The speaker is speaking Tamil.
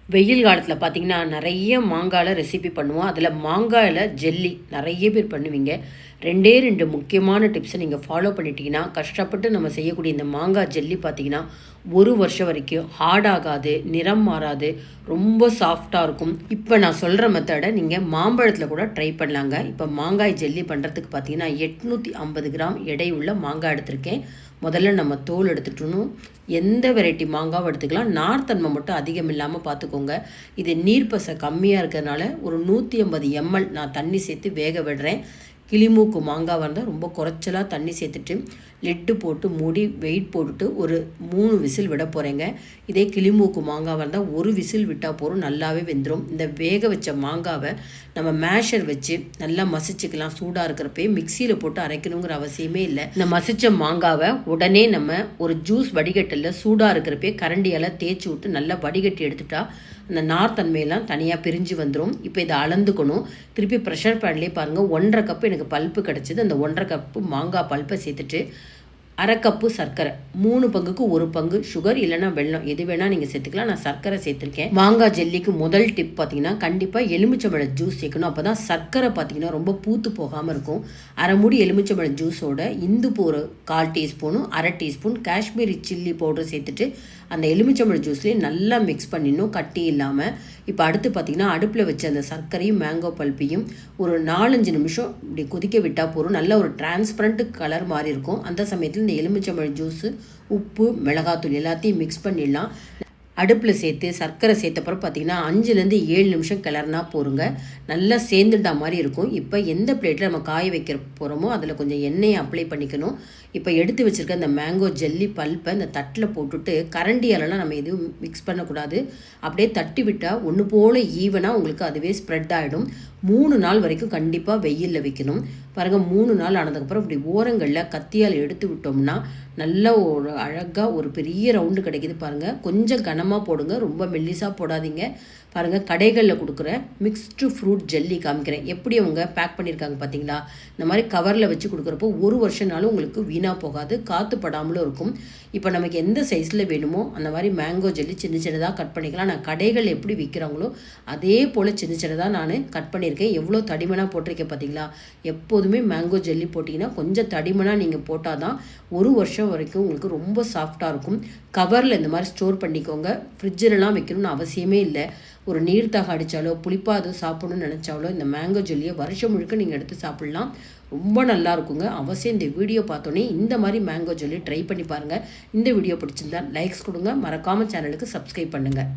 வெயில் காலத்தில் பார்த்தீங்கன்னா நிறைய மாங்காயில் ரெசிபி பண்ணுவோம். அதில் மாங்காயில் ஜெல்லி நிறைய பேர் பண்ணுவீங்க. ரெண்டே ரெண்டு முக்கியமான டிப்ஸை நீங்கள் ஃபாலோ பண்ணிட்டீங்கன்னா கஷ்டப்பட்டு நம்ம செய்யக்கூடிய இந்த மாங்காய் ஜெல்லி பார்த்தீங்கன்னா ஒரு வருஷம் வரைக்கும் ஹார்ட் ஆகாது, நிறம் மாறாது, ரொம்ப சாஃப்டாக இருக்கும். இப்போ நான் சொல்கிற மெத்தடை நீங்கள் மாம்பழத்தில் கூட ட்ரை பண்ணலாங்க. இப்போ மாங்காய் ஜெல்லி பண்ணுறதுக்கு பார்த்தீங்கன்னா 850 கிராம் எடை உள்ள மாங்காய் எடுத்திருக்கேன். முதல்ல நம்ம தோல் எடுத்துட்டணும். எந்த வெரைட்டி மாங்காவும் எடுத்துக்கலாம். நார்த்தன்மை மட்டும் அதிகம் இல்லாமல் பார்த்துக்கோங்க. இது நீர்ப்பசை கம்மியாக இருக்கிறதுனால ஒரு 150 ml நான் தண்ணி சேர்த்து வேக விடுறேன். கிளிமூக்கு மாங்காய் இருந்தால் ரொம்ப குறைச்சலாக தண்ணி சேர்த்துட்டு லிட்டு போட்டு மூடி வெயிட் போட்டுட்டு ஒரு 3 விசில் விட போகிறேங்க. இதே கிளிமூக்கு மாங்காய் இருந்தால் ஒரு விசில் விட்டால் போகிறோம், நல்லாவே வெந்துடும். இந்த வேக வச்ச மாங்காவை நம்ம மேஷர் வச்சு நல்லா மசிச்சுக்கலாம். சூடாக இருக்கிறப்பே மிக்சியில் போட்டு அரைக்கணுங்கிற அவசியமே இல்லை. இந்த மசித்த மாங்காவை உடனே நம்ம ஒரு ஜூஸ் வடிகட்டலில் சூடாக இருக்கிறப்பே கரண்டியால் தேய்ச்சி விட்டு நல்லா வடிகட்டி எடுத்துட்டா அந்த நார்த்தன்மையெல்லாம் தனியாக பிரிஞ்சு வந்துடும். இப்போ இதை அளந்துக்கணும். திருப்பி ப்ரெஷர் பேன்லேயே பாருங்கள், 1.5 கப்பு எனக்கு பல்ப்பு கிடச்சிது. அந்த 1.5 கப்பு மாங்காய் பல்ப்பை சேர்த்துட்டு 1/2 கப்பு சர்க்கரை, 3 பங்குக்கு 1 பங்கு சுகர் இல்லைனா வெல்லம், எது வேணால் நீங்கள் சேர்த்துக்கலாம். நான் சர்க்கரை சேர்த்துருக்கேன். மாங்காய் ஜெல்லிக்கு முதல் டிப் பார்த்தீங்கன்னா கண்டிப்பாக எலுமிச்சம்பழம் ஜூஸ் சேர்க்கணும். அப்போ தான் சர்க்கரை பார்த்தீங்கன்னா ரொம்ப பூத்து போகாமல் இருக்கும். 1/2 மூடி எலுமிச்சம்பழம் ஜூஸோட இந்துப்பு ஒரு 1/4 டீஸ்பூனும் 1/2 டீஸ்பூன் காஷ்மீரி சில்லி பவுடர் சேர்த்துட்டு அந்த எலுமிச்சம்பழம் ஜூஸ்லேயே நல்லா மிக்ஸ் பண்ணிடணும், கட்டி இல்லாமல். இப்போ அடுத்து பார்த்திங்கன்னா அடுப்பில் வச்ச அந்த சர்க்கரையும் மேங்கோ பல்ப்பையும் ஒரு 4-5 நிமிஷம் இப்படி கொதிக்க விட்டால் போதும். நல்ல ஒரு டிரான்ஸ்பரண்ட் கலர் மாதிரி இருக்கும். அந்த சமயத்தில் இந்த எலுமிச்சம்பழம் ஜூஸு, உப்பு, மிளகாத்தூள் எல்லாத்தையும் மிக்ஸ் பண்ணிடலாம். அடுப்பில் சேர்த்து சர்க்கரை சேர்த்தப்பறம் பார்த்திங்கன்னா 5-7 நிமிஷம் கிளறினா போருங்க. நல்லா சேர்ந்துட்டா மாதிரி இருக்கும். இப்போ எந்த பிளேட்டில் நம்ம காய வைக்க போகிறோமோ அதில் கொஞ்சம் எண்ணெயை அப்ளை பண்ணிக்கணும். இப்போ எடுத்து வச்சுருக்க இந்த மேங்கோ ஜெல்லி பல்ப்பை இந்த தட்டில் போட்டுட்டு கரண்டியாலலாம் நம்ம எதுவும் மிக்ஸ் பண்ணக்கூடாது. அப்படியே தட்டி விட்டால் ஒன்று போல் ஈவனாக உங்களுக்கு அதுவே ஸ்ப்ரெட் ஆகிடும். 3 நாள் வரைக்கும் கண்டிப்பாக வெயிலில் வைக்கணும். பாருங்கள், 3 நாள் ஆனதுக்கப்புறம் இப்படி ஓரங்களில் கத்தியால் எடுத்து விட்டோம்னா நல்ல ஒரு அழகாக ஒரு பெரிய ரவுண்டு கிடைக்கிது பாருங்கள். கொஞ்சம் கனமாக போடுங்க, ரொம்ப மெல்லிசாக போடாதீங்க. பாருங்கள், கடைகளில் கொடுக்குற மிக்ஸ்டு ஃப்ரூட் ஜெல்லி காமிக்கிறேன், எப்படி அவங்க பேக் பண்ணியிருக்காங்க பார்த்தீங்களா. இந்த மாதிரி கவரில் வச்சு கொடுக்குறப்போ ஒரு வருஷம்னாலும் உங்களுக்கு வீணாக போகாது, காற்று படாமலும் இருக்கும். இப்போ நமக்கு எந்த சைஸில் வேணுமோ அந்த மாதிரி மேங்கோ ஜெல்லி சின்ன சின்னதாக கட் பண்ணிக்கலாம். நான் கடைகள் எப்படி விற்கிறாங்களோ அதே போல் சின்ன சின்னதாக நான் கட் பண்ணியிருக்கேன். எவ்வளோ தடிமனாக போட்டிருக்கேன் பார்த்தீங்களா. எப்போதுமே மேங்கோ ஜெல்லி போட்டிங்கன்னா கொஞ்சம் தடிமனாக நீங்கள் போட்டால் தான் ஒரு வருஷம் வரைக்கும் உங்களுக்கு ரொம்ப சாஃப்டாக இருக்கும். கவரில் இந்த மாதிரி ஸ்டோர் பண்ணிக்கோங்க. ஃப்ரிட்ஜிலலாம் வைக்கணும்னு அவசியமே இல்லை. ஒரு நீர்த்தாக அடித்தாலோ புளிப்பாது சாப்பிடணும்னு நினச்சாலோ இந்த மேங்கோ ஜெல்லியை வருஷம் முழுக்க நீங்கள் எடுத்து சாப்பிட்லாம். ரொம்ப நல்லா இருக்குங்க. அவசியம் இந்த வீடியோ பார்த்தோன்னே இந்த மாதிரி மேங்கோ ஜெல்லி ட்ரை பண்ணி பாருங்கள். இந்த வீடியோ பிடிச்சிருந்தா லைக்ஸ் கொடுங்க, மறக்காமல் சேனலுக்கு சப்ஸ்கிரைப் பண்ணுங்கள்.